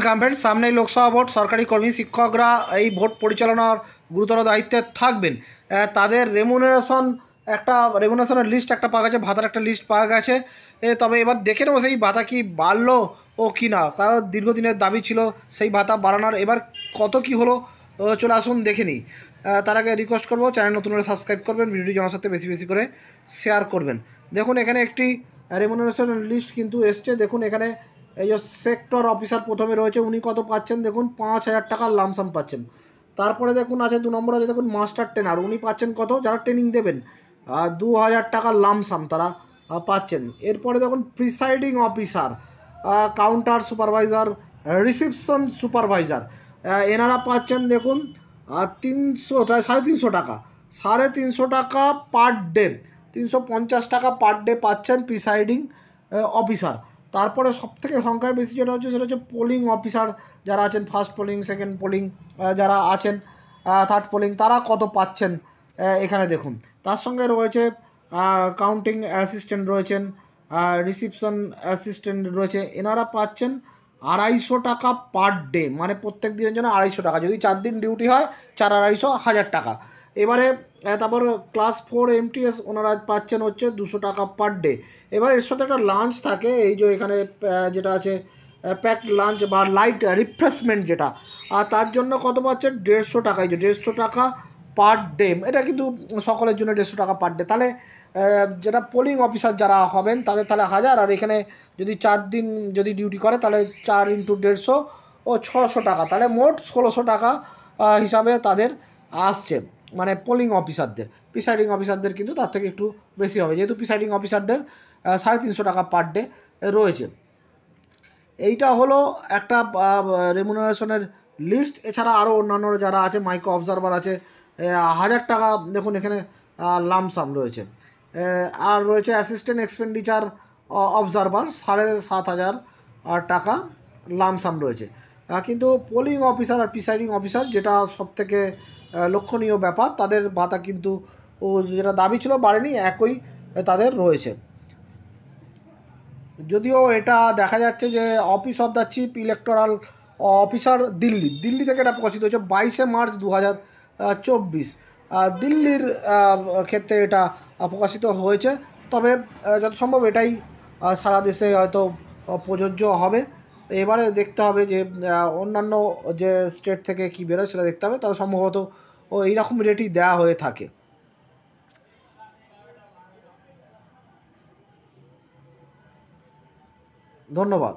Friends, সামনেই Lok Sabha vote. সরকারি কর্মী শিক্ষকরা এই ভোট পরিচালনার গুরুতর দায়িত্বে থাকবেন। তাদের রেমুনারেশনের লিস্ট একটা পাওয়া গেছে, ভাতার একটা লিস্ট পাওয়া গেছে। তবে এবার দেখে নেবো সেই ভাতা কি বাড়লো ও কি না। কারণ দীর্ঘদিনের দাবি ছিল সেই ভাতা বাড়ানোর, এবার কত কি হলো চলে আসুন দেখে নিই। তার আগে রিকোয়েস্ট করবো, চ্যানেল নতুন হলে সাবস্ক্রাইব করবেন, ভিডিওটি জনের সাথে বেশি বেশি করে শেয়ার করবেন। দেখুন এখানে একটি রেমুনারেশন লিস্ট কিন্তু এসছে। দেখুন এখানে এই যে সেক্টর অফিসার প্রথমে রয়েছে, উনি কত পাচ্ছেন দেখুন, 5,000 টাকার লামসাম পাচ্ছেন। তারপরে দেখুন আছে 2 নম্বর আছে দেখুন মাস্টার ট্রেনার, উনি পাচ্ছেন কত, যারা ট্রেনিং দেবেন 2,000 টাকার লামসাম তারা পাচ্ছেন। এরপরে দেখুন presiding officer, counter supervisor, reception supervisor, এনারা পাচ্ছেন দেখুন 300 টাকা, 350 টাকা পার ডে, 350 টাকা পার ডে পাচ্ছেন প্রিসাইডিং অফিসার। তারপরে সবথেকে সংখ্যায় বেশি যেটা হচ্ছে সেটা হচ্ছে পোলিং অফিসার, যারা আছেন ফার্স্ট পোলিং, সেকেন্ড পোলিং, যারা আছেন থার্ড পোলিং, তারা কত পাচ্ছেন এখানে দেখুন। তার সঙ্গে রয়েছে কাউন্টিং অ্যাসিস্ট্যান্ট রয়েছেন, রিসিপশন অ্যাসিস্ট্যান্ট রয়েছে, এনারা পাচ্ছেন 250 টাকা পার ডে, মানে প্রত্যেক দিনের জন্য 250 টাকা। যদি 4 দিন ডিউটি হয় 4-250, 1000 টাকা। এবারে তারপর ক্লাস 4 MTS ওনারা পাচ্ছেন হচ্ছে 200 টাকা পার ডে। এবার এর সাথে একটা লাঞ্চ থাকে, এই যে এখানে যেটা আছে প্যাকড লাঞ্চ বা লাইট রিফ্রেশমেন্ট যেটা, আর তার জন্য কত পাচ্ছেন 150 টাকা। এই যে 150 টাকা পার ডে, এটা কিন্তু সকলের জন্য 150 টাকা পার ডে। তাহলে যেটা পোলিং অফিসার যারা হবেন তাদের তাহলে 1000, আর এখানে যদি 4 দিন যদি ডিউটি করে তাহলে 4 × 150 ও 600 টাকা, তাহলে মোট 1600 টাকা হিসাবে তাদের আসছে, মানে পোলিং অফিসারদের। প্রিসাইডিং অফিসারদের কিন্তু তার থেকে একটু বেশি হবে, যেহেতু প্রিসাইডিং অফিসারদের 350 টাকা পার ডে রয়েছে। এইটা হলো একটা রেমুনারেশনের লিস্ট। এছাড়া আরও অন্যান্য যারা আছে, মাইক্রো অবজারভার আছে 1000 টাকা দেখুন এখানে লামসাম রয়েছে। আর রয়েছে অ্যাসিস্ট্যান্ট এক্সপেন্ডিচার অবজারভার 7,500 টাকা লামসাম রয়েছে। কিন্তু পোলিং অফিসার আর প্রিসাইডিং অফিসার, যেটা সবথেকে লক্ষণীয় ব্যাপার, তাদের ভাতা কিন্তু যেটা দাবি ছিল বাড়েনি, একই তাদের রয়েছে। যদিও এটা দেখা যাচ্ছে যে office of the chief electoral officer Delhi থেকে এটা প্রকাশিত হয়েছে 22 মার্চ 2024। দিল্লির ক্ষেত্রে এটা প্রকাশিত হয়েছে। তবে যত সম্ভব এটাই সারা দেশে হয়তো প্রযোজ্য হবে। এবারে দেখতে হবে যে অন্যান্য যে স্টেট থেকে কী বেরোয় সেটা দেখতে হবে। তবে সম্ভবত এইরকম রেটই দেওয়া হয়ে থাকে। ধন্যবাদ।